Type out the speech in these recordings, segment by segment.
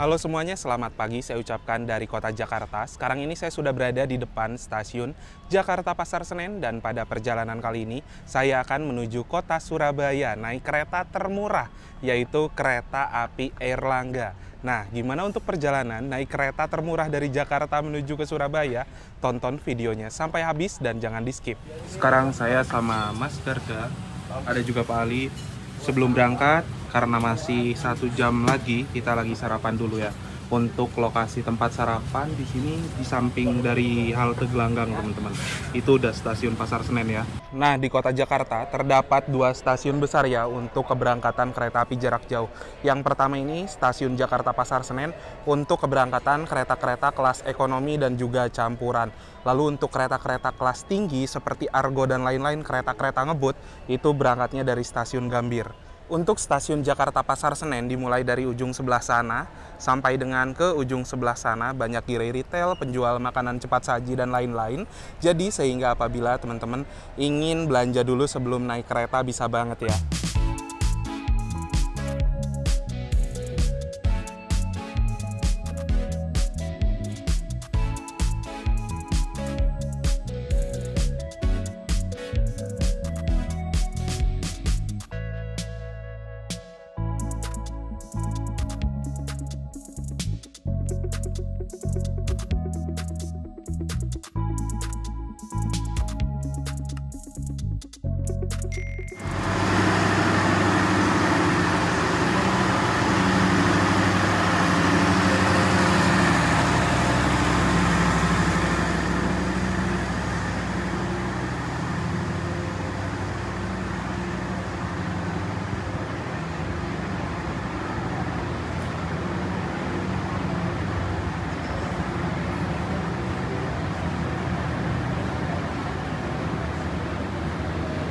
Halo semuanya, selamat pagi saya ucapkan dari kota Jakarta. Sekarang ini saya sudah berada di depan stasiun Jakarta Pasar Senen dan pada perjalanan kali ini saya akan menuju kota Surabaya naik kereta termurah, yaitu kereta api Airlangga. Nah, gimana untuk perjalanan naik kereta termurah dari Jakarta menuju ke Surabaya? Tonton videonya sampai habis dan jangan di-skip. Sekarang saya sama Mas Garda, ada juga Pak Ali. Sebelum berangkat, karena masih 1 jam lagi, kita lagi sarapan dulu ya. Untuk lokasi tempat sarapan di sini di samping dari halte Gelanggang, teman-teman. Itu udah stasiun Pasar Senen ya. Nah, di kota Jakarta terdapat 2 stasiun besar ya untuk keberangkatan kereta api jarak jauh. Yang pertama ini stasiun Jakarta Pasar Senen untuk keberangkatan kereta-kereta kelas ekonomi dan juga campuran. Lalu untuk kereta-kereta kelas tinggi seperti Argo dan lain-lain kereta-kereta ngebut itu berangkatnya dari stasiun Gambir. Untuk stasiun Jakarta Pasar Senen dimulai dari ujung sebelah sana sampai dengan ke ujung sebelah sana banyak gerai retail, penjual makanan cepat saji dan lain-lain. Jadi sehingga apabila teman-teman ingin belanja dulu sebelum naik kereta bisa banget ya.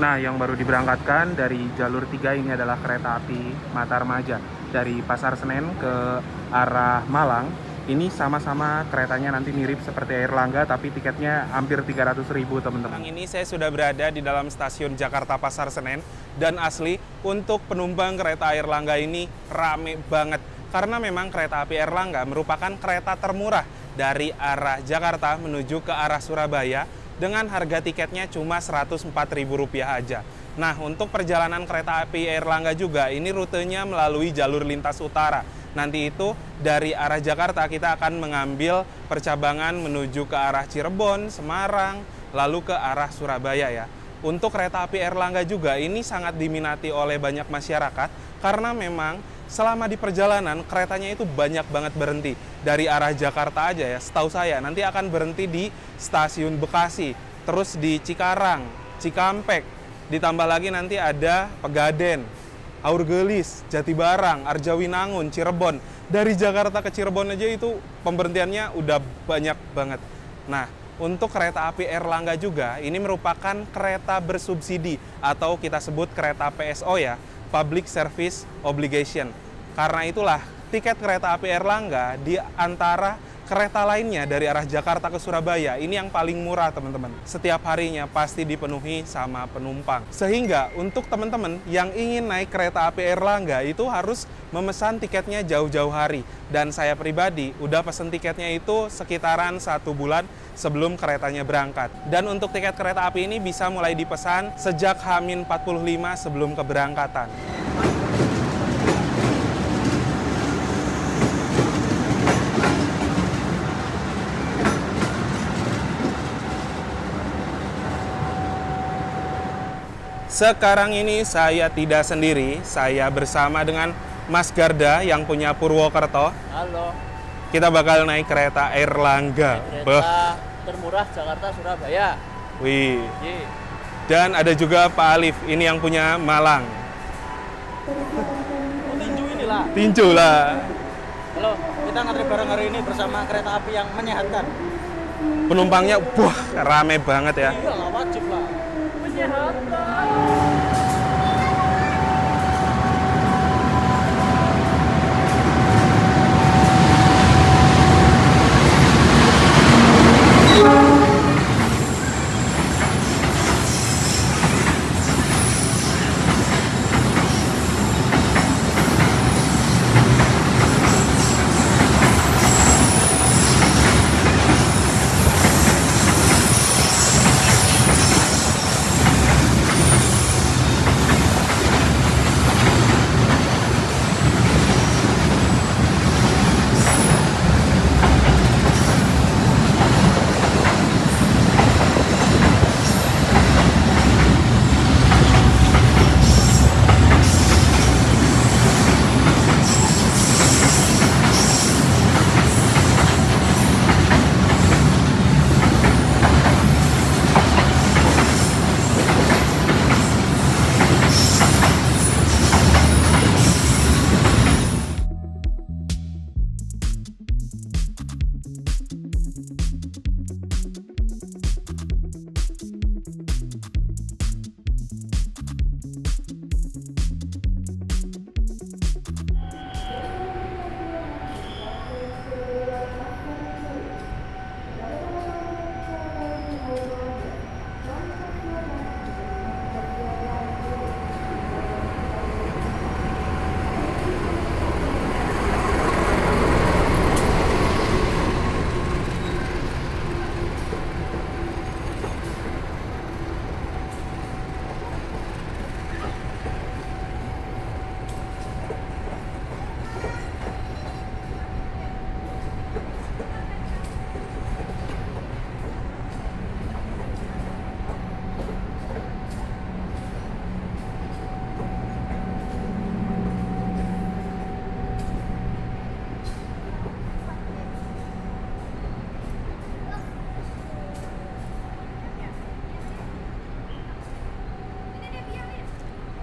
Nah, yang baru diberangkatkan dari jalur 3 ini adalah kereta api Matarmaja. Dari Pasar Senen ke arah Malang, ini sama-sama keretanya nanti mirip seperti Airlangga, tapi tiketnya hampir 300.000 teman-teman. Ini saya sudah berada di dalam stasiun Jakarta Pasar Senen, dan asli untuk penumpang kereta Airlangga ini rame banget. Karena memang kereta api Airlangga merupakan kereta termurah dari arah Jakarta menuju ke arah Surabaya, dengan harga tiketnya cuma Rp104.000 aja. Nah, untuk perjalanan kereta api Airlangga juga, ini rutenya melalui jalur lintas utara. Nanti itu dari arah Jakarta kita akan mengambil percabangan menuju ke arah Cirebon, Semarang, lalu ke arah Surabaya ya. Untuk kereta api Airlangga juga ini sangat diminati oleh banyak masyarakat karena memang selama di perjalanan keretanya itu banyak banget berhenti. Dari arah Jakarta aja ya, setahu saya nanti akan berhenti di stasiun Bekasi, terus di Cikarang, Cikampek, ditambah lagi nanti ada Pegaden, Aurgelis, Jatibarang, Arjawinangun, Cirebon. Dari Jakarta ke Cirebon aja itu pemberhentiannya udah banyak banget. Nah, untuk kereta api Airlangga juga ini merupakan kereta bersubsidi atau kita sebut kereta PSO ya, Public Service Obligation. Karena itulah tiket kereta api Airlangga di antara kereta lainnya dari arah Jakarta ke Surabaya ini yang paling murah teman-teman. Setiap harinya pasti dipenuhi sama penumpang. Sehingga untuk teman-teman yang ingin naik kereta api Airlangga itu harus memesan tiketnya jauh-jauh hari. Dan saya pribadi udah pesen tiketnya itu sekitaran 1 bulan sebelum keretanya berangkat. Dan untuk tiket kereta api ini bisa mulai dipesan sejak H-45 sebelum keberangkatan. Sekarang ini saya tidak sendiri, saya bersama dengan Mas Garda yang punya Purwokerto. Halo. Kita bakal naik kereta Airlangga. Kereta termurah Jakarta-Surabaya. Wih. Dan ada juga Pak Alif, ini yang punya Malang. Oh, tinju inilah. Tinju lah. Halo, kita ngantri bareng hari ini bersama kereta api yang menyehatkan. Penumpangnya, wah, rame banget ya. Iya, nggak wajib lah. Menyehatkan.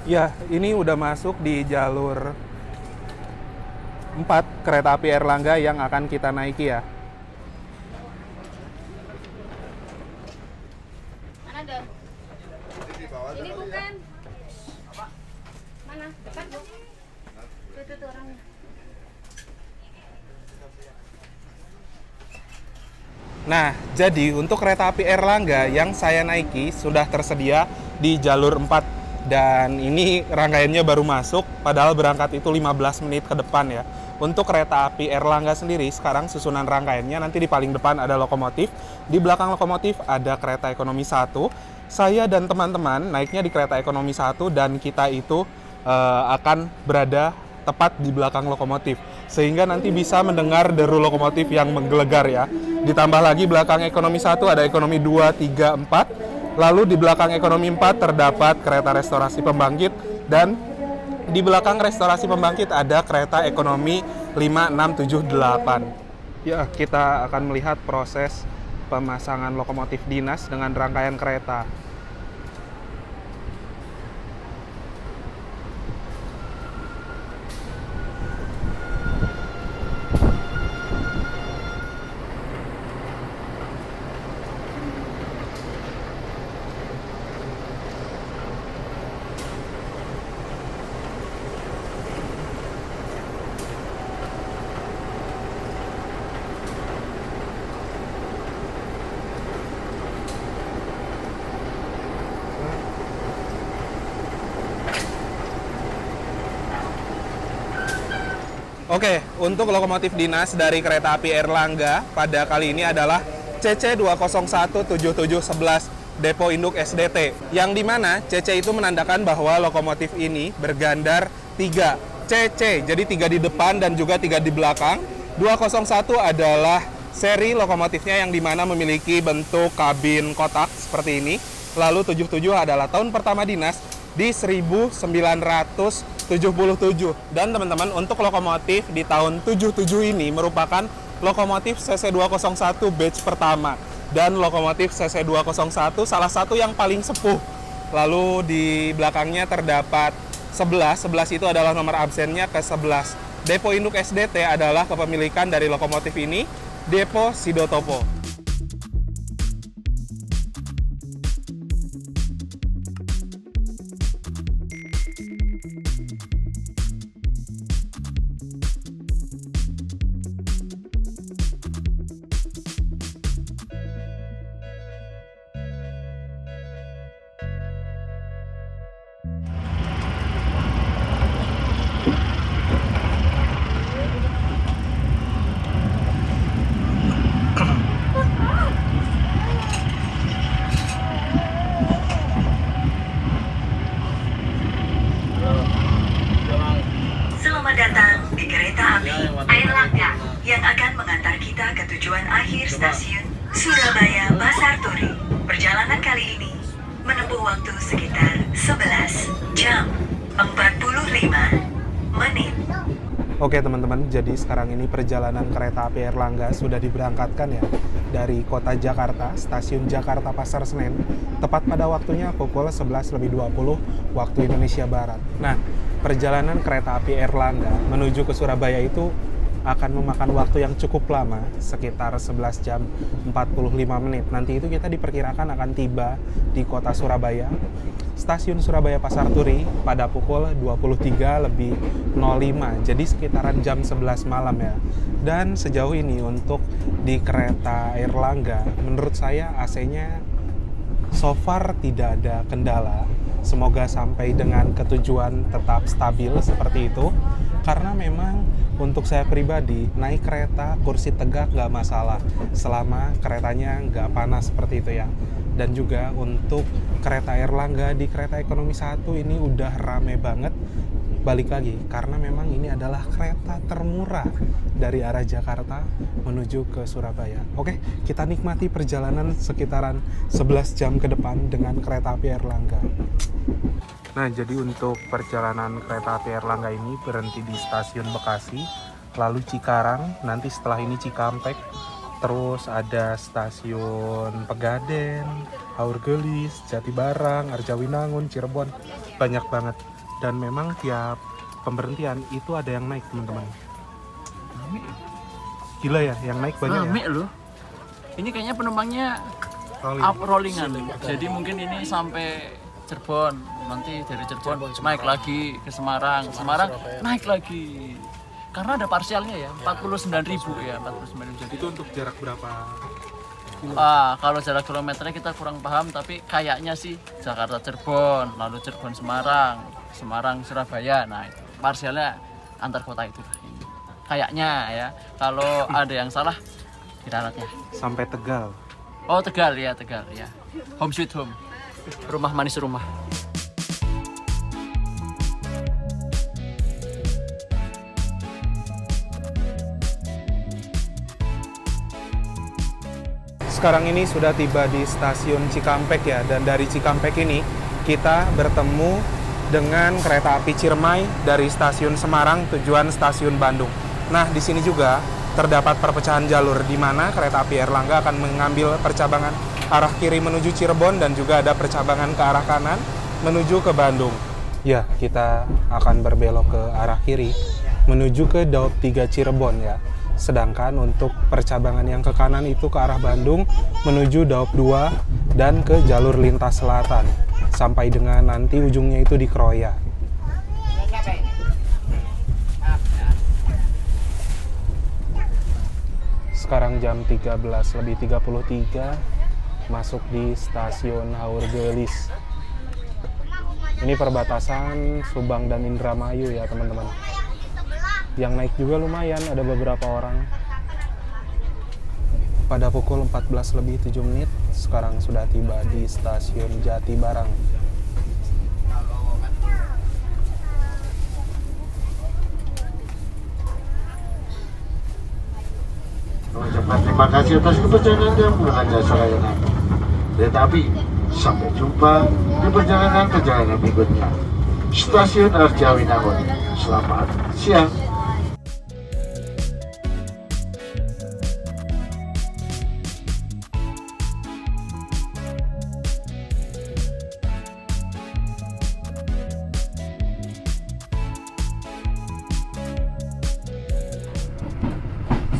Ya, ini udah masuk di jalur 4 kereta api Airlangga yang akan kita naiki ya. Mana Don? Ini bukan. Mana? Depan Bu. Itu orangnya. Nah, jadi untuk kereta api Airlangga yang saya naiki sudah tersedia di jalur 4 dan ini rangkaiannya baru masuk padahal berangkat itu 15 menit ke depan ya. Untuk kereta api Airlangga sendiri sekarang susunan rangkaiannya nanti di paling depan ada lokomotif, di belakang lokomotif ada kereta ekonomi 1. Saya dan teman-teman naiknya di kereta ekonomi 1 dan kita itu akan berada tepat di belakang lokomotif sehingga nanti bisa mendengar deru lokomotif yang menggelegar ya. Ditambah lagi belakang ekonomi 1 ada ekonomi 2, 3, 4. Lalu di belakang ekonomi 4 terdapat kereta restorasi pembangkit dan di belakang restorasi pembangkit ada kereta ekonomi 5, 6, 7, 8. Ya, kita akan melihat proses pemasangan lokomotif dinas dengan rangkaian kereta. Oke, untuk lokomotif dinas dari kereta api Airlangga pada kali ini adalah CC2017711 Depo Induk SDT. Yang dimana CC itu menandakan bahwa lokomotif ini bergandar 3 CC, jadi 3 di depan dan juga 3 di belakang. 201 adalah seri lokomotifnya yang dimana memiliki bentuk kabin kotak seperti ini. Lalu 77 adalah tahun pertama dinas di 1977. Dan teman-teman, untuk lokomotif di tahun 77 ini merupakan lokomotif CC201 batch pertama dan lokomotif CC201 salah satu yang paling sepuh. Lalu di belakangnya terdapat 11 itu adalah nomor absennya ke 11. Depo Induk SDT adalah kepemilikan dari lokomotif ini, Depo Sidotopo. datang di kereta api Airlangga yang akan mengantar kita ke tujuan akhir stasiun Surabaya Pasar Turi. Perjalanan kali ini menempuh waktu sekitar 11 jam 45 menit. Oke teman-teman, jadi sekarang ini perjalanan kereta api Airlangga sudah diberangkatkan ya dari kota Jakarta, stasiun Jakarta Pasar Senen, tepat pada waktunya pukul 11.20 waktu Indonesia Barat. Nah, perjalanan kereta api Airlangga menuju ke Surabaya itu akan memakan waktu yang cukup lama, sekitar 11 jam 45 menit. Nanti itu kita diperkirakan akan tiba di kota Surabaya, stasiun Surabaya Pasar Turi pada pukul 23.05, jadi sekitaran jam 11 malam ya. Dan sejauh ini untuk di kereta Airlangga, menurut saya AC-nya so far tidak ada kendala. Semoga sampai dengan ketujuan tetap stabil seperti itu. Karena memang untuk saya pribadi, naik kereta kursi tegak nggak masalah selama keretanya nggak panas seperti itu ya. Dan juga untuk kereta Airlangga di kereta ekonomi 1 ini udah rame banget. Balik lagi, karena memang ini adalah kereta termurah dari arah Jakarta menuju ke Surabaya. Oke, kita nikmati perjalanan sekitaran 11 jam ke depan dengan kereta api Airlangga. Nah, jadi untuk perjalanan kereta api Airlangga ini berhenti di stasiun Bekasi, lalu Cikarang, nanti setelah ini Cikampek, terus ada stasiun Pegaden, Haurgelis, Jatibarang, Arjawinangun, Cirebon, banyak banget. Dan memang tiap pemberhentian itu ada yang naik, teman-teman. Gila ya, yang naik banyak Rame ya. loh. Ini kayaknya penumpangnya rollingan. Jadi mungkin ini sampai Cirebon, nanti dari Cirebon naik lagi ke Semarang, Semarang naik lagi. Karena ada parsialnya ya, 49.000 ya, 49.000. Jadi Itu untuk jarak berapa? kalau jarak kilometernya kita kurang paham, tapi kayaknya sih Jakarta Cirebon, lalu Cirebon Semarang, Semarang Surabaya. Nah, itu parsialnya antar kota itu. Kayaknya ya. Kalau ada yang salah diralatnya. Sampai Tegal. Oh, Tegal ya. Home sweet home. Rumah manis rumah. Sekarang ini sudah tiba di stasiun Cikampek ya, dan dari Cikampek ini kita bertemu dengan kereta api Ciremai dari stasiun Semarang tujuan stasiun Bandung. Nah, di sini juga terdapat perpecahan jalur di mana kereta api Airlangga akan mengambil percabangan arah kiri menuju Cirebon dan juga ada percabangan ke arah kanan menuju ke Bandung. Ya, kita akan berbelok ke arah kiri menuju ke Daob 3 Cirebon ya. Sedangkan untuk percabangan yang ke kanan itu ke arah Bandung menuju Daob 2 dan ke jalur lintas selatan sampai dengan nanti ujungnya itu di Kroya. Sekarang jam 13:33 masuk di stasiun Haur Gelis. Ini perbatasan Subang dan Indramayu ya teman-teman. Yang naik juga lumayan, ada beberapa orang. Pada pukul 14:07 sekarang sudah tiba di stasiun Jatibarang. Mengucapkan terima kasih atas kepercayaan Anda menggunakan jasa layanan kereta api. Sampai jumpa di perjalanan berikutnya. Stasiun Arjawinangun. Selamat siang.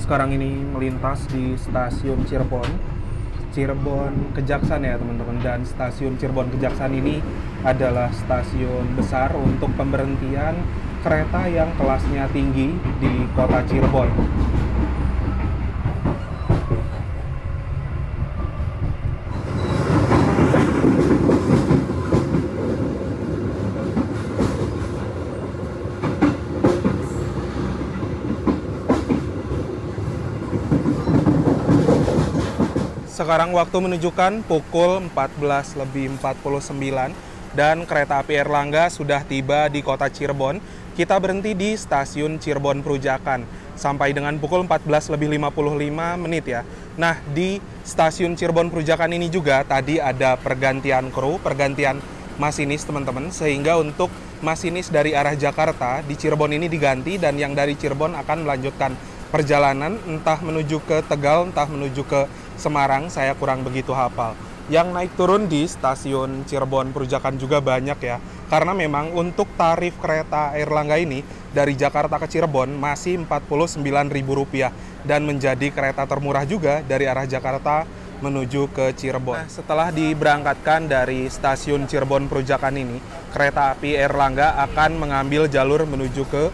Sekarang ini melintas di stasiun Cirebon Kejaksan ya teman-teman, dan stasiun Cirebon Kejaksan ini adalah stasiun besar untuk pemberhentian kereta yang kelasnya tinggi di kota Cirebon. Sekarang waktu menunjukkan pukul 14:49 dan kereta api Airlangga sudah tiba di kota Cirebon. Kita berhenti di stasiun Cirebon Perujakan sampai dengan pukul 14:55 ya. Nah, di stasiun Cirebon Perujakan ini juga tadi ada pergantian kru, pergantian masinis teman-teman, sehingga untuk masinis dari arah Jakarta di Cirebon ini diganti dan yang dari Cirebon akan melanjutkan perjalanan entah menuju ke Tegal, entah menuju ke Semarang, saya kurang begitu hafal. Yang naik turun di stasiun Cirebon Perujakan juga banyak ya, karena memang untuk tarif kereta Airlangga ini dari Jakarta ke Cirebon masih Rp49.000 dan menjadi kereta termurah juga dari arah Jakarta menuju ke Cirebon. Nah, setelah diberangkatkan dari stasiun Cirebon Perujakan ini, kereta api Airlangga akan mengambil jalur menuju ke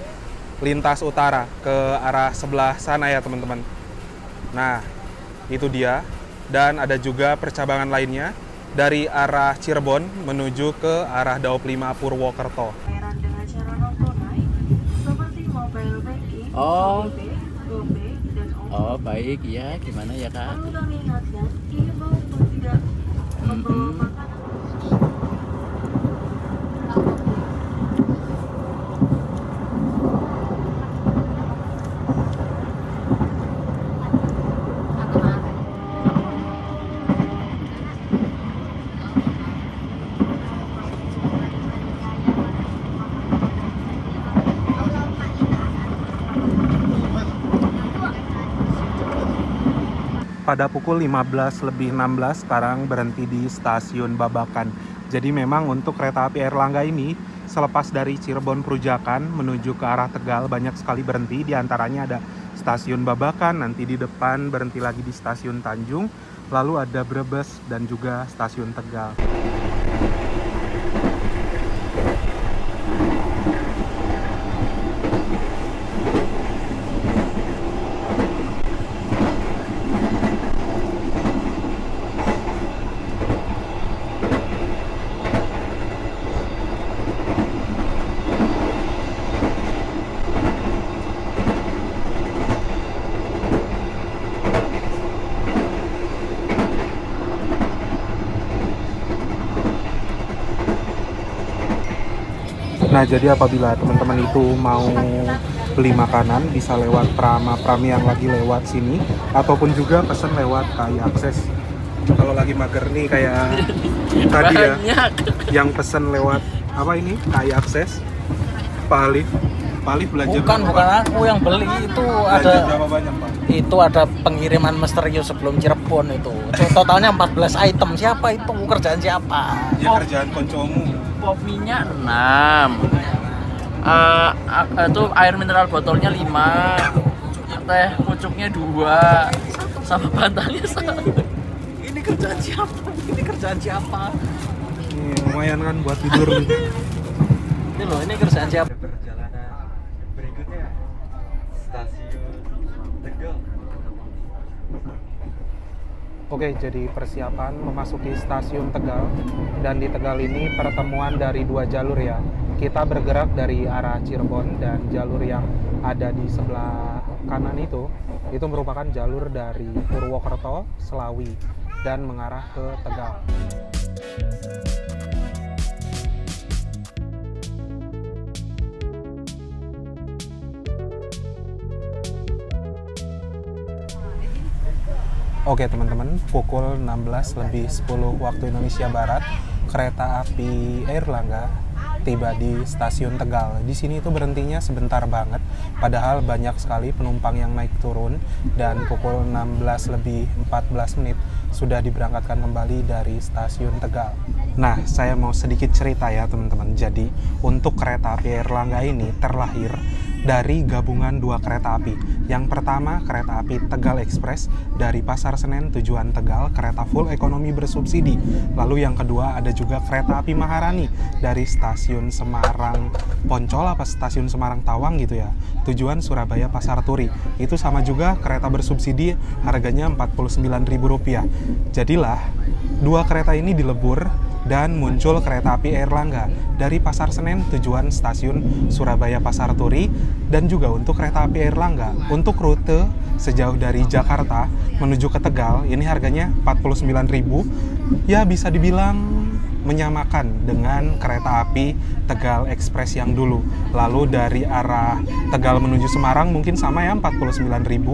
lintas utara ke arah sebelah sana ya teman-teman. Nah, itu dia. Dan ada juga percabangan lainnya dari arah Cirebon menuju ke arah Daob 5 Purwokerto. Dengan cara non tunai seperti mobile banking, Oh. GoPay, dan Oh, baik ya. Gimana ya, Kak? perlu kami ingatkan, diimbau untuk tidak membawa makanan. Pada pukul 15:16 sekarang berhenti di stasiun Babakan. Jadi memang untuk kereta api Airlangga ini selepas dari Cirebon Perujakan menuju ke arah Tegal banyak sekali berhenti, di antaranya ada stasiun Babakan, nanti di depan berhenti lagi di stasiun Tanjung, lalu ada Brebes dan juga stasiun Tegal. Nah, jadi apabila teman-teman itu mau beli makanan bisa lewat pram yang lagi lewat sini, ataupun juga pesan lewat KAI Akses. Kalau lagi mager nih kayak tadi ya, yang pesan lewat apa ini KAI Akses, Pak Alif belanja Bukan aku yang beli, itu ada berapa banyak, Pak? itu ada pengiriman misterius sebelum Cirebon itu. Totalnya 14 item. Siapa itu? Kerjaan siapa? Ya kerjaan koncomu. Kopinya 6, itu air mineral botolnya 5, teh pucuknya 2, sama batangnya 1. Ini kerjaan siapa? Lumayan kan buat tidur gitu. Ini loh, ini kerjaan siapa? Perjalanan berikutnya stasiun Tegal. Oke, jadi persiapan memasuki stasiun Tegal, dan di Tegal ini pertemuan dari 2 jalur ya. Kita bergerak dari arah Cirebon, dan jalur yang ada di sebelah kanan itu merupakan jalur dari Purwokerto, Selawi, dan mengarah ke Tegal. Oke teman-teman, pukul 16:10 waktu Indonesia Barat, kereta api Airlangga tiba di stasiun Tegal. Di sini itu berhentinya sebentar banget, padahal banyak sekali penumpang yang naik turun, dan pukul 16:14 sudah diberangkatkan kembali dari stasiun Tegal. Nah, saya mau sedikit cerita ya teman-teman. Jadi, untuk kereta api Airlangga ini terlahir dari gabungan 2 kereta api. Yang pertama, kereta api Tegal Express dari Pasar Senen tujuan Tegal, kereta full ekonomi bersubsidi. Lalu yang kedua ada juga kereta api Maharani dari stasiun Semarang Poncol apa stasiun Semarang Tawang gitu ya, tujuan Surabaya Pasar Turi. Itu sama juga kereta bersubsidi, harganya Rp49.000. Jadilah 2 kereta ini dilebur dan muncul kereta api Airlangga dari Pasar Senen tujuan stasiun Surabaya Pasar Turi, dan juga untuk kereta api Airlangga untuk rute sejauh dari Jakarta menuju ke Tegal ini harganya Rp49.000, ya bisa dibilang menyamakan dengan kereta api Tegal Express yang dulu. Lalu dari arah Tegal menuju Semarang mungkin sama ya Rp49.000,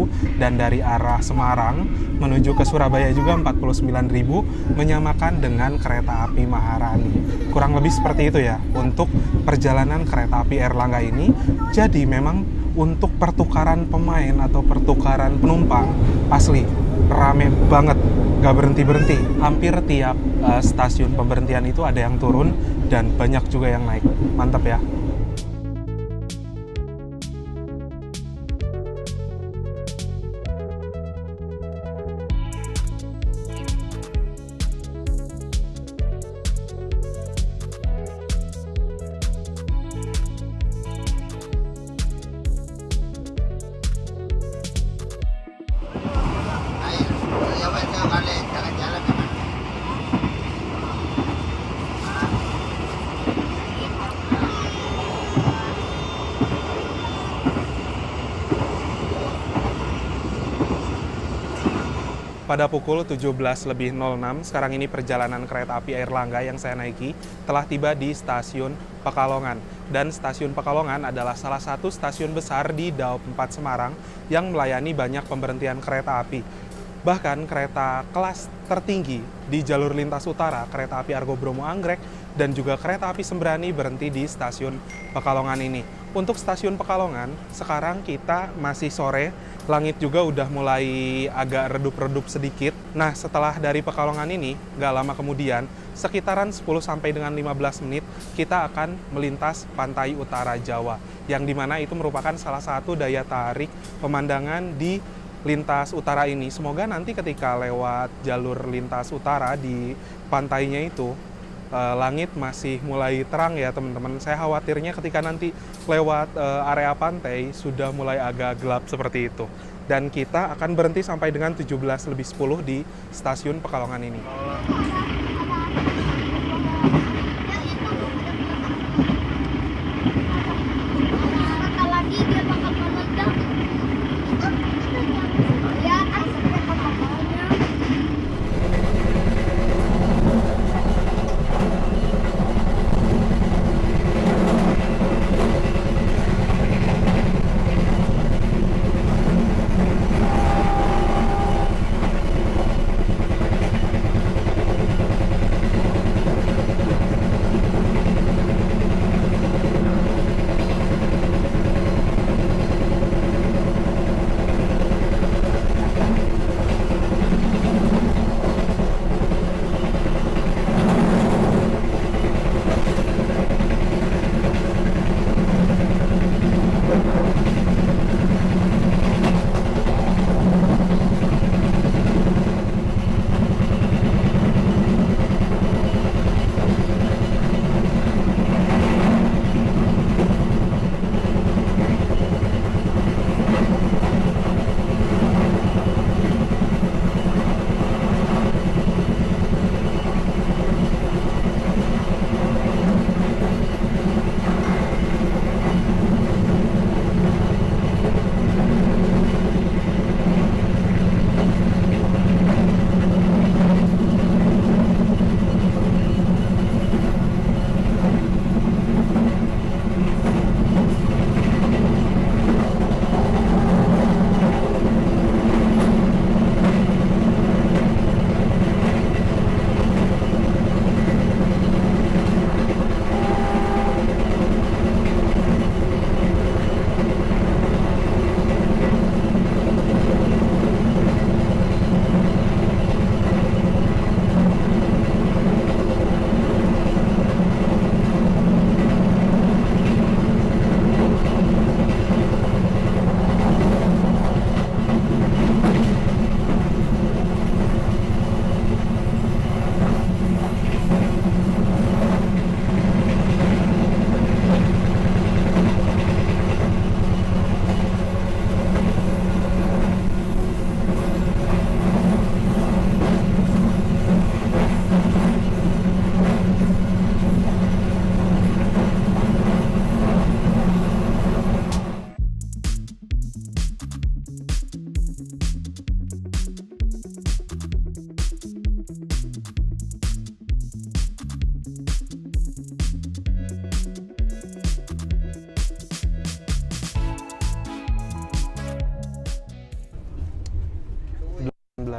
dan dari arah Semarang menuju ke Surabaya juga Rp49.000, menyamakan dengan kereta api Maharani. Kurang lebih seperti itu ya untuk perjalanan kereta api Airlangga ini. Jadi memang untuk pertukaran pemain atau pertukaran penumpang asli rame banget, gak berhenti-berhenti. Hampir tiap stasiun pemberhentian itu ada yang turun dan banyak juga yang naik. Mantap ya. Pada pukul 17:06, sekarang ini perjalanan kereta api Airlangga yang saya naiki telah tiba di stasiun Pekalongan. Dan stasiun Pekalongan adalah salah satu stasiun besar di Daop 4 Semarang yang melayani banyak pemberhentian kereta api. Bahkan kereta kelas tertinggi di jalur lintas utara, kereta api Argo Bromo Anggrek, dan juga kereta api Sembrani berhenti di stasiun Pekalongan ini. Untuk stasiun Pekalongan, sekarang kita masih sore, langit juga udah mulai agak redup-redup sedikit. Nah, setelah dari Pekalongan ini, nggak lama kemudian, sekitaran 10 sampai dengan 15 menit, kita akan melintas pantai utara Jawa, yang dimana itu merupakan salah satu daya tarik pemandangan di lintas utara ini. Semoga nanti ketika lewat jalur lintas utara di pantainya itu, langit masih mulai terang ya teman-teman. Saya khawatirnya ketika nanti lewat area pantai sudah mulai agak gelap seperti itu. Dan kita akan berhenti sampai dengan 17:10 di stasiun Pekalongan ini.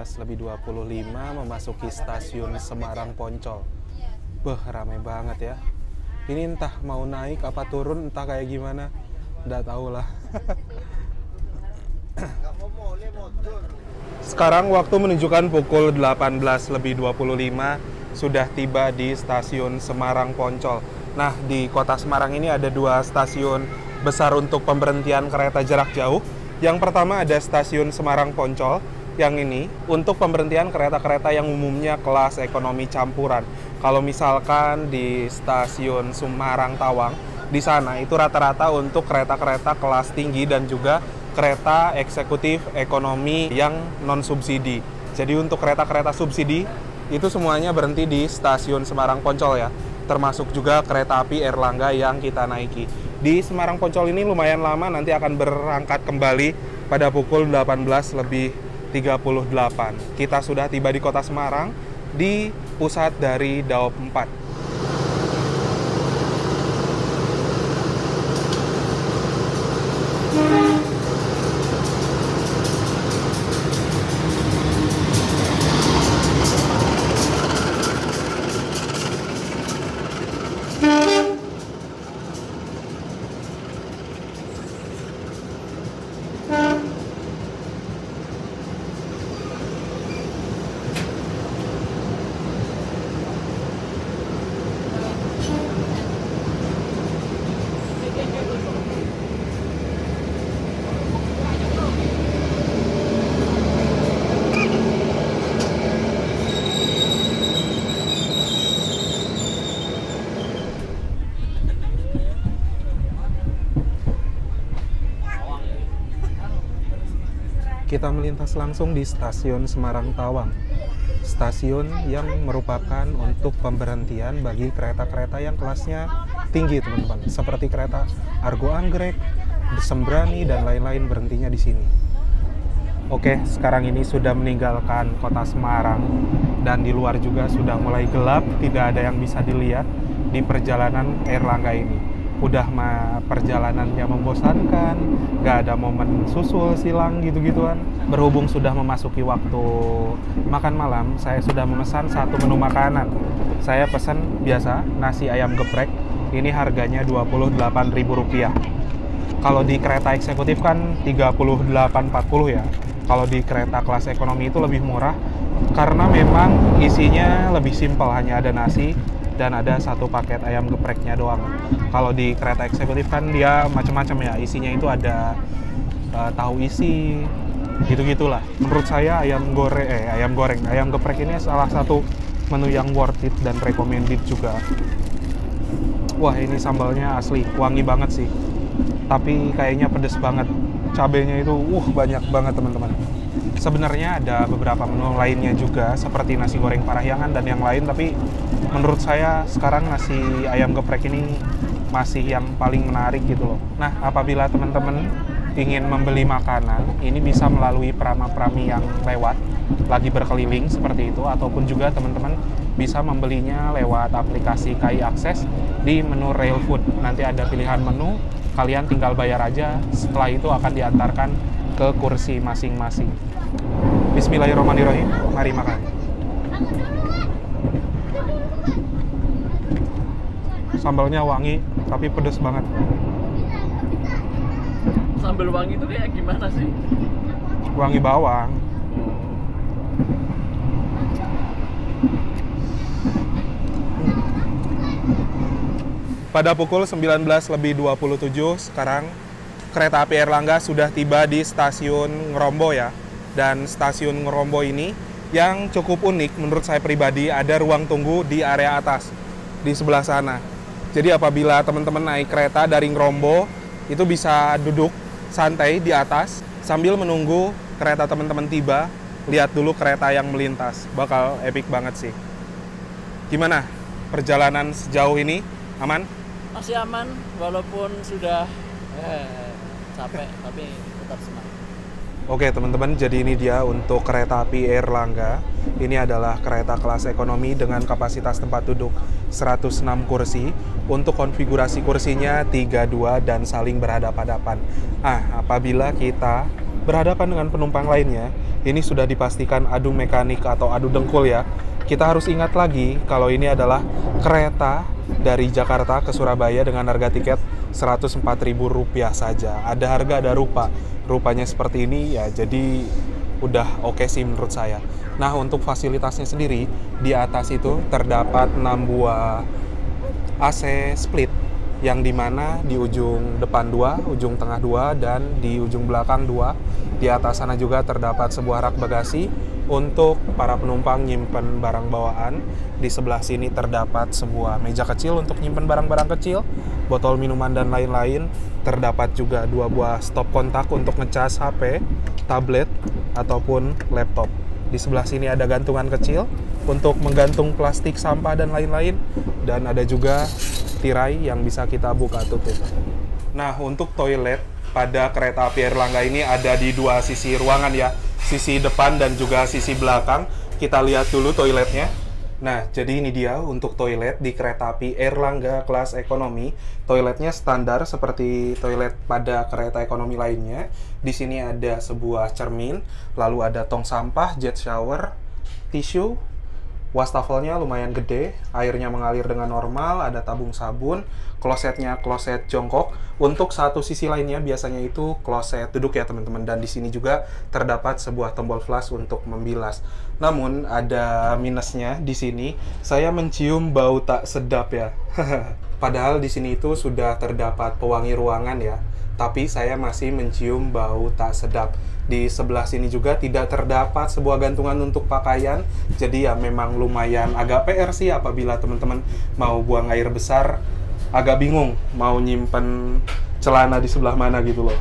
Lebih 25 memasuki stasiun Semarang Poncol. Beh, ramai banget ya. Ini entah mau naik apa turun, entah kayak gimana, nggak tahu lah. Sekarang waktu menunjukkan pukul 18:25, sudah tiba di stasiun Semarang Poncol. Nah, di kota Semarang ini ada dua stasiun besar untuk pemberhentian kereta jarak jauh. Yang pertama ada stasiun Semarang Poncol. Yang ini untuk pemberhentian kereta-kereta yang umumnya kelas ekonomi campuran. Kalau misalkan di stasiun Semarang Tawang, di sana itu rata-rata untuk kereta-kereta kelas tinggi dan juga kereta eksekutif ekonomi yang non-subsidi. Jadi untuk kereta-kereta subsidi, itu semuanya berhenti di stasiun Semarang Poncol ya. Termasuk juga kereta api Airlangga yang kita naiki. Di Semarang Poncol ini lumayan lama, nanti akan berangkat kembali pada pukul 18:38. Kita sudah tiba di kota Semarang, di pusat dari Daop 4. kita melintas langsung di stasiun Semarang Tawang. Stasiun yang merupakan untuk pemberhentian bagi kereta-kereta yang kelasnya tinggi, teman-teman. Seperti kereta Argo Anggrek, Sembrani, dan lain-lain berhentinya di sini. Oke, sekarang ini sudah meninggalkan kota Semarang dan di luar juga sudah mulai gelap, tidak ada yang bisa dilihat di perjalanan Airlangga ini. Udah perjalanannya membosankan, gak ada momen susul, silang gitu-gituan. Berhubung sudah memasuki waktu makan malam, saya sudah memesan satu menu makanan. Saya pesan biasa nasi ayam geprek, ini harganya Rp28.000. Kalau di kereta eksekutif kan 38.40 ya. Kalau di kereta kelas ekonomi itu lebih murah karena memang isinya lebih simpel, hanya ada nasi dan ada satu paket ayam gepreknya doang. Kalau di kereta eksekutif kan dia macam-macam ya, isinya itu ada tahu isi, gitu-gitulah. Menurut saya ayam geprek ini salah satu menu yang worth it dan recommended juga. Wah, ini sambalnya asli wangi banget sih, tapi kayaknya pedes banget. Cabenya itu banyak banget, teman-teman. Sebenarnya ada beberapa menu lainnya juga seperti nasi goreng Parahyangan dan yang lain, tapi menurut saya sekarang nasi ayam geprek ini masih yang paling menarik gitu loh. Nah, apabila teman-teman ingin membeli makanan, ini bisa melalui prama-prami yang lewat lagi berkeliling seperti itu, ataupun juga teman-teman bisa membelinya lewat aplikasi KAI Akses di menu Rail Food. Nanti ada pilihan menu, kalian tinggal bayar aja, setelah itu akan diantarkan ke kursi masing-masing. Bismillahirrahmanirrahim, mari makan. Sambalnya wangi, tapi pedes banget. Sambal wangi itu kayak gimana sih? Wangi bawang. Pada pukul 19.27 sekarang kereta api Airlangga sudah tiba di stasiun Ngerombo ya. Dan stasiun Ngerombo ini yang cukup unik menurut saya pribadi, ada ruang tunggu di area atas di sebelah sana. Jadi apabila teman-teman naik kereta dari Ngerombo itu bisa duduk santai di atas sambil menunggu kereta teman-teman tiba, lihat dulu kereta yang melintas. Bakal epic banget sih. Gimana perjalanan sejauh ini? Aman? Masih aman, walaupun sudah capek, tapi tetap semangat. Oke teman-teman, jadi ini dia untuk kereta api Airlangga. Ini adalah kereta kelas ekonomi dengan kapasitas tempat duduk 106 kursi. Untuk konfigurasi kursinya 32 dan saling berhadapan-hadapan. Apabila kita berhadapan dengan penumpang lainnya, ini sudah dipastikan adu mekanik atau adu dengkul ya. Kita harus ingat lagi kalau ini adalah kereta dari Jakarta ke Surabaya dengan harga tiket Rp104.000 saja. Ada harga, ada rupa. Rupanya seperti ini ya, jadi udah oke sih menurut saya. Nah, untuk fasilitasnya sendiri, di atas itu terdapat 6 buah AC split, yang dimana di ujung depan 2, ujung tengah 2, dan di ujung belakang 2. Di atas sana juga terdapat sebuah rak bagasi untuk para penumpang nyimpen barang bawaan. Di sebelah sini terdapat sebuah meja kecil untuk nyimpen barang-barang kecil, botol minuman dan lain-lain. Terdapat juga 2 buah stop kontak untuk ngecas HP, tablet, ataupun laptop. Di sebelah sini ada gantungan kecil untuk menggantung plastik, sampah, dan lain-lain. Dan ada juga tirai yang bisa kita buka tutup. Nah, untuk toilet pada kereta api Airlangga ini ada di 2 sisi ruangan ya. Sisi depan dan juga sisi belakang. Kita lihat dulu toiletnya. Nah, jadi ini dia untuk toilet di kereta api Airlangga kelas ekonomi. Toiletnya standar seperti toilet pada kereta ekonomi lainnya. Di sini ada sebuah cermin, lalu ada tong sampah, jet shower, tisu, wastafelnya lumayan gede, airnya mengalir dengan normal, ada tabung sabun, klosetnya kloset jongkok. Untuk satu sisi lainnya biasanya itu kloset duduk ya teman-teman, dan di sini juga terdapat sebuah tombol flush untuk membilas. Namun ada minusnya di sini, saya mencium bau tak sedap ya. Padahal di sini itu sudah terdapat pewangi ruangan ya, tapi saya masih mencium bau tak sedap. Di sebelah sini juga tidak terdapat sebuah gantungan untuk pakaian. Jadi ya memang lumayan agak PR sih apabila teman-teman mau buang air besar, agak bingung mau nyimpen celana di sebelah mana gitu loh.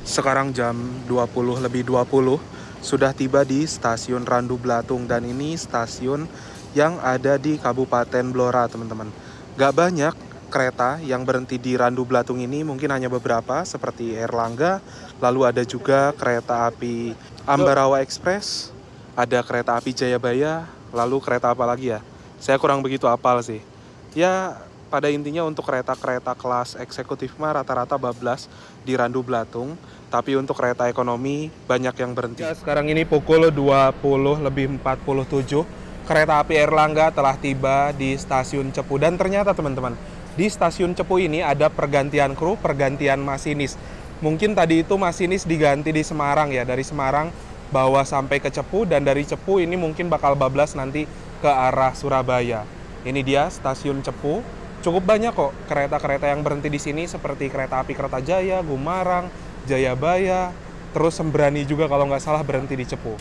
Sekarang jam 20:20 sudah tiba di stasiun Randu Blatung, dan ini stasiun yang ada di Kabupaten Blora, teman-teman. Gak banyak kereta yang berhenti di Randu Blatung ini, mungkin hanya beberapa seperti Airlangga, lalu ada juga kereta api Ambarawa Express, ada kereta api Jayabaya, lalu kereta apa lagi ya? Saya kurang begitu hafal sih. Ya, pada intinya untuk kereta-kereta kelas eksekutif mah rata-rata bablas di Randu Blatung. Tapi untuk kereta ekonomi banyak yang berhenti. Ya, sekarang ini pukul 20:47. Kereta api Airlangga telah tiba di stasiun Cepu. Dan ternyata teman-teman, di stasiun Cepu ini ada pergantian kru, pergantian masinis. Mungkin tadi itu masinis diganti di Semarang ya. Dari Semarang bawa sampai ke Cepu, dan dari Cepu ini mungkin bakal bablas nanti ke arah Surabaya. Ini dia stasiun Cepu. Cukup banyak kok kereta-kereta yang berhenti di sini seperti kereta api Kertajaya, Gumarang, Jayabaya, terus Sembrani juga kalau nggak salah berhenti di Cepu.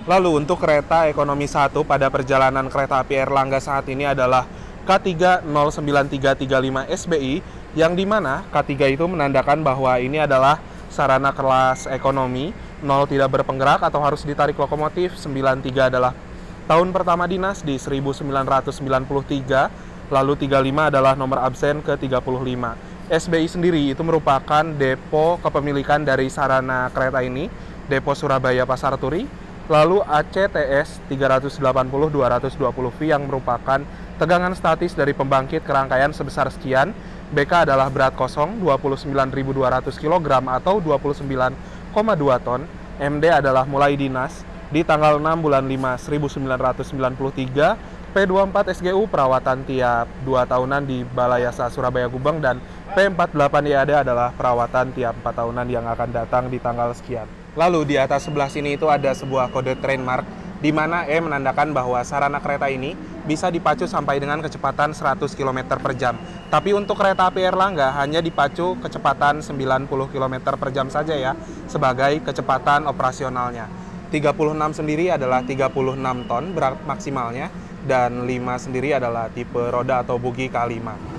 Lalu untuk kereta ekonomi 1 pada perjalanan kereta api Airlangga saat ini adalah K30935 SBI, yang dimana K3 itu menandakan bahwa ini adalah sarana kelas ekonomi, 0 tidak berpenggerak atau harus ditarik lokomotif, 93 adalah tahun pertama dinas di 1993, lalu 35 adalah nomor absen ke-35. SBI sendiri itu merupakan depo kepemilikan dari sarana kereta ini, depo Surabaya Pasar Turi. Lalu ACTS 380-220V yang merupakan tegangan statis dari pembangkit kerangkaian sebesar sekian. BK adalah berat kosong 29.200 kg atau 29,2 ton. MD adalah mulai dinas di tanggal 6 bulan 5 1993. P24 SGU perawatan tiap 2 tahunan di Balai Yasa Surabaya Gubeng, dan P48 IAD adalah perawatan tiap 4 tahunan yang akan datang di tanggal sekian. Lalu di atas sebelah sini itu ada sebuah kode train mark, di mana E menandakan bahwa sarana kereta ini bisa dipacu sampai dengan kecepatan 100 km per jam. Tapi untuk kereta api Airlangga hanya dipacu kecepatan 90 km per jam saja ya, sebagai kecepatan operasionalnya. 36 sendiri adalah 36 ton berat maksimalnya, dan 5 sendiri adalah tipe roda atau bogi K5.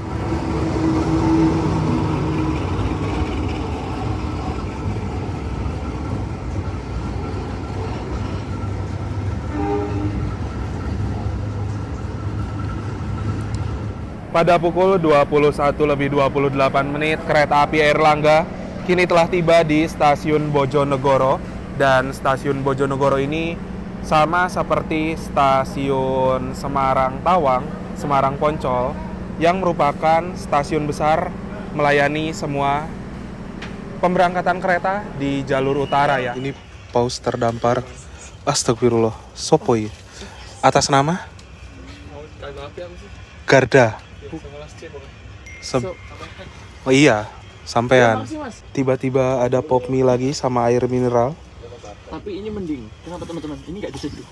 Pada pukul 21:28 kereta api Airlangga kini telah tiba di stasiun Bojonegoro, dan stasiun Bojonegoro ini sama seperti stasiun Semarang Tawang, Semarang Poncol, yang merupakan stasiun besar melayani semua pemberangkatan kereta di jalur utara ya. Ini paus terdampar. Astagfirullah, sopoi. Atas nama? Garda. Oh iya, sampean. Tiba-tiba ada pop mie lagi sama air mineral. Tapi ini mending. Kenapa teman-teman? Ini nggak diseduh.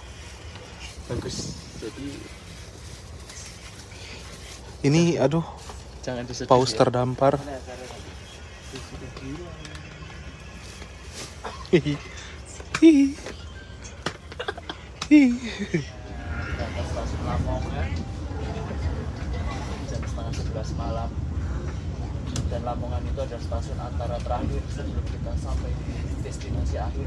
Bagus. Jadi ini aduh. Jangan diseduh. Paus terdampar. Hihi. Hihi. Hihi. Stasiun Lamongan. Jam 10:30 malam, dan Lamongan itu adalah stasiun antara terakhir sebelum kita sampai di destinasi akhir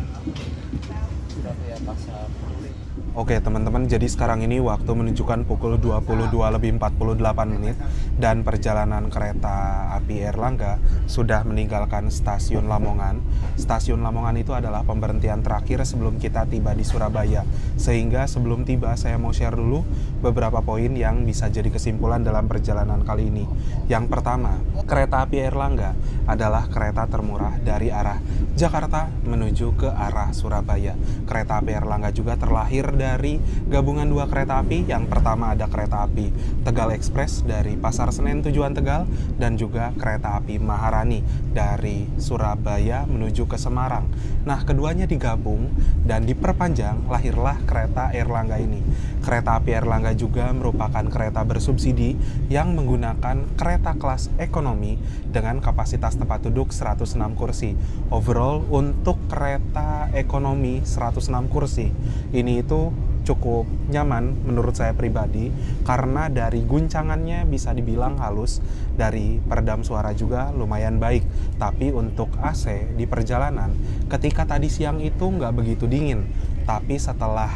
Surabaya Pasar Turi. Oke teman-teman, jadi sekarang ini waktu menunjukkan pukul 22:48 dan perjalanan kereta api Airlangga sudah meninggalkan stasiun Lamongan. Stasiun Lamongan itu adalah pemberhentian terakhir sebelum kita tiba di Surabaya. Sehingga sebelum tiba saya mau share dulu beberapa poin yang bisa jadi kesimpulan dalam perjalanan kali ini. Yang pertama, kereta api Airlangga adalah kereta termurah dari arah Jakarta menuju ke arah Surabaya. Kereta api Airlangga juga terlahir dari gabungan dua kereta api. Yang pertama ada kereta api Tegal Express dari Pasar Senen tujuan Tegal, dan juga kereta api Maharani dari Surabaya menuju ke Semarang. Nah, keduanya digabung dan diperpanjang, lahirlah kereta Airlangga ini. Kereta api Airlangga juga merupakan kereta bersubsidi yang menggunakan kereta kelas ekonomi dengan kapasitas tempat duduk 106 kursi. Overall untuk kereta ekonomi 106 kursi ini itu cukup nyaman menurut saya pribadi, karena dari guncangannya bisa dibilang halus, dari peredam suara juga lumayan baik. Tapi untuk AC di perjalanan, ketika tadi siang itu nggak begitu dingin, tapi setelah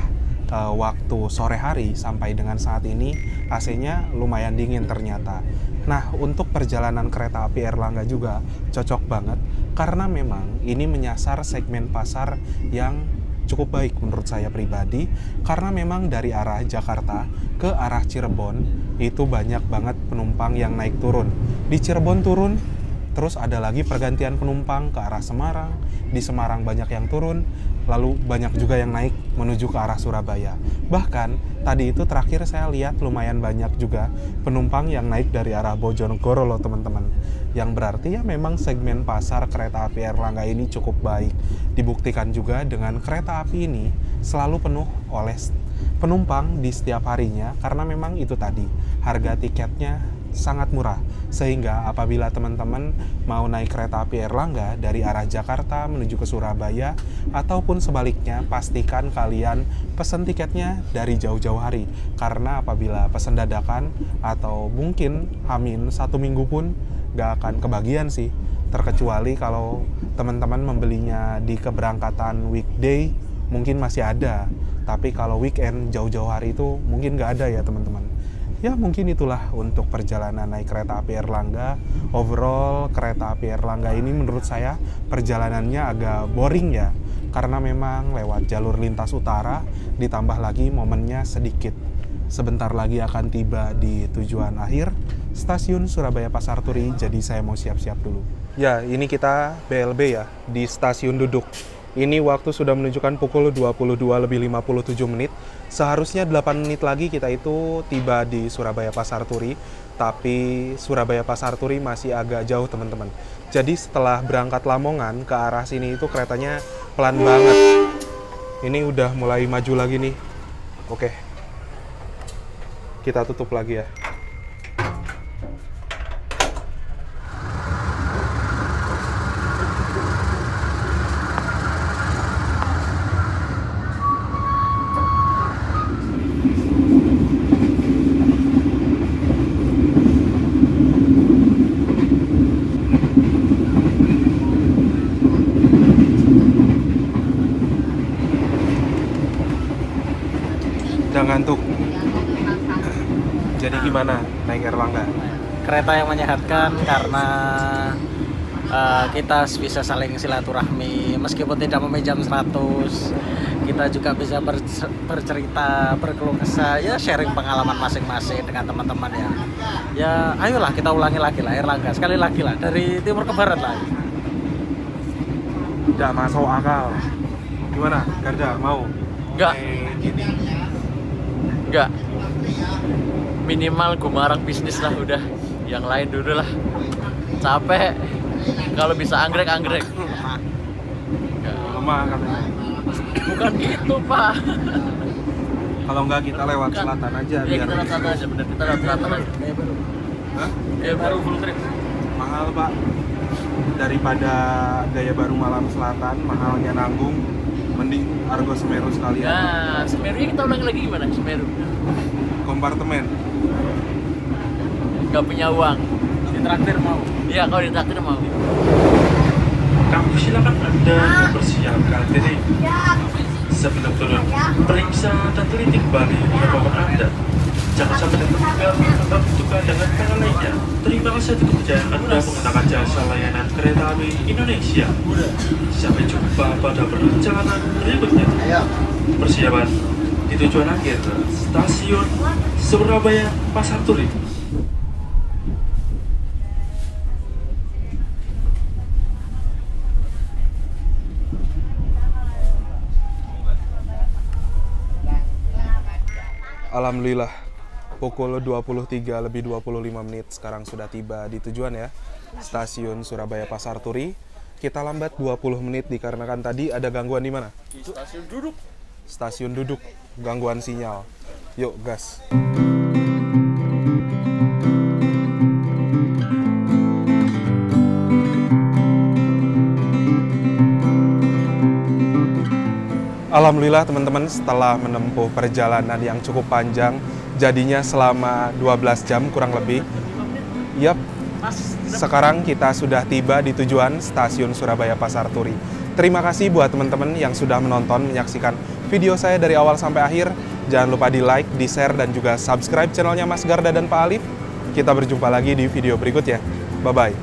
waktu sore hari sampai dengan saat ini AC-nya lumayan dingin ternyata. Nah, untuk perjalanan kereta api Airlangga juga cocok banget, karena memang ini menyasar segmen pasar yang cukup baik menurut saya pribadi, karena memang dari arah Jakarta ke arah Cirebon itu banyak banget penumpang yang naik turun. Di Cirebon turun, terus ada lagi pergantian penumpang ke arah Semarang. Di Semarang banyak yang turun, lalu banyak juga yang naik menuju ke arah Surabaya. Bahkan tadi itu terakhir saya lihat lumayan banyak juga penumpang yang naik dari arah Bojonegoro loh teman-teman. Yang berarti ya memang segmen pasar kereta api Airlangga ini cukup baik. Dibuktikan juga dengan kereta api ini selalu penuh oleh penumpang di setiap harinya, karena memang itu tadi, harga tiketnya sangat murah. Sehingga apabila teman-teman mau naik kereta api Airlangga dari arah Jakarta menuju ke Surabaya ataupun sebaliknya, pastikan kalian pesan tiketnya dari jauh-jauh hari, karena apabila pesan dadakan atau mungkin Hamin 1 minggu pun gak akan kebagian sih, terkecuali kalau teman-teman membelinya di keberangkatan weekday mungkin masih ada, tapi kalau weekend jauh-jauh hari itu mungkin gak ada ya teman-teman. Ya mungkin itulah untuk perjalanan naik kereta api Airlangga. Overall kereta api Airlangga ini menurut saya perjalanannya agak boring ya, karena memang lewat jalur lintas utara, ditambah lagi momennya sedikit. Sebentar lagi akan tiba di tujuan akhir, stasiun Surabaya Pasar Turi, jadi saya mau siap-siap dulu. Ya, ini kita BLB ya, di stasiun duduk. Ini waktu sudah menunjukkan pukul 22:57 menit. Seharusnya 8 menit lagi kita itu tiba di Surabaya Pasar Turi, tapi Surabaya Pasar Turi masih agak jauh teman-teman. Jadi setelah berangkat Lamongan ke arah sini itu keretanya pelan banget. Ini udah mulai maju lagi nih. Oke. Kita tutup lagi ya. Udah ngantuk. Jadi gimana naik Airlangga? Kereta yang menyehatkan karena kita bisa saling silaturahmi meskipun tidak meminjam 100. Kita juga bisa bercerita, berkeluh kesah, ya sharing pengalaman masing-masing dengan teman-teman ya. Ya ayolah kita ulangi lagi lah Airlangga, sekali lagi lah dari timur ke barat lah. Udah masuk akal. Gimana? Garda mau? Enggak. Enggak. Minimal gumarak bisnis lah udah. Yang lain dulu lah. Capek. Kalau bisa anggrek-anggrek. Lemah katanya. Bukan gitu, Pak. Kalau enggak kita lewat selatan aja Ya, biar kita lewat selatan aja, bener. Kita lewat selatan aja. Kayak baru. Hah? Kayak baru full trip. Mahal, Pak. Daripada Gaya Baru Malam Selatan, mahalnya nanggung. Mending Argo Semeru sekalian. Nah, Semerunya kita ulangi lagi gimana? Semeru. Kompartemen. Gak punya uang. Ditraktir mau. Iya, kalau ditraktir mau. Kamu silakan Anda mempersiapkan diri. Sebelum turun, periksa dan teliti kembali kemampuan Anda. Jangan sampai tertukar atau bertukar dengan cara lainnya. Terima kasih atas kepercayaan Anda menggunakan jasa layanan kereta api Indonesia. Sampai jumpa pada perjalanan berikutnya. Persiapan di tujuan akhir, stasiun Surabaya Pasar Turi. Alhamdulillah, pukul 23 lebih 25 menit sekarang sudah tiba di tujuan ya, stasiun Surabaya Pasar Turi. Kita lambat 20 menit dikarenakan tadi ada gangguan di mana? Di stasiun duduk. Stasiun duduk, gangguan sinyal. Yuk, gas. Alhamdulillah teman-teman, setelah menempuh perjalanan yang cukup panjang, jadinya selama 12 jam kurang lebih. Yap, sekarang kita sudah tiba di tujuan stasiun Surabaya Pasar Turi. Terima kasih buat teman-teman yang sudah menonton, menyaksikan video saya dari awal sampai akhir. Jangan lupa di like, di share, dan juga subscribe channelnya Mas Garda dan Pak Alif. Kita berjumpa lagi di video berikutnya. Bye-bye.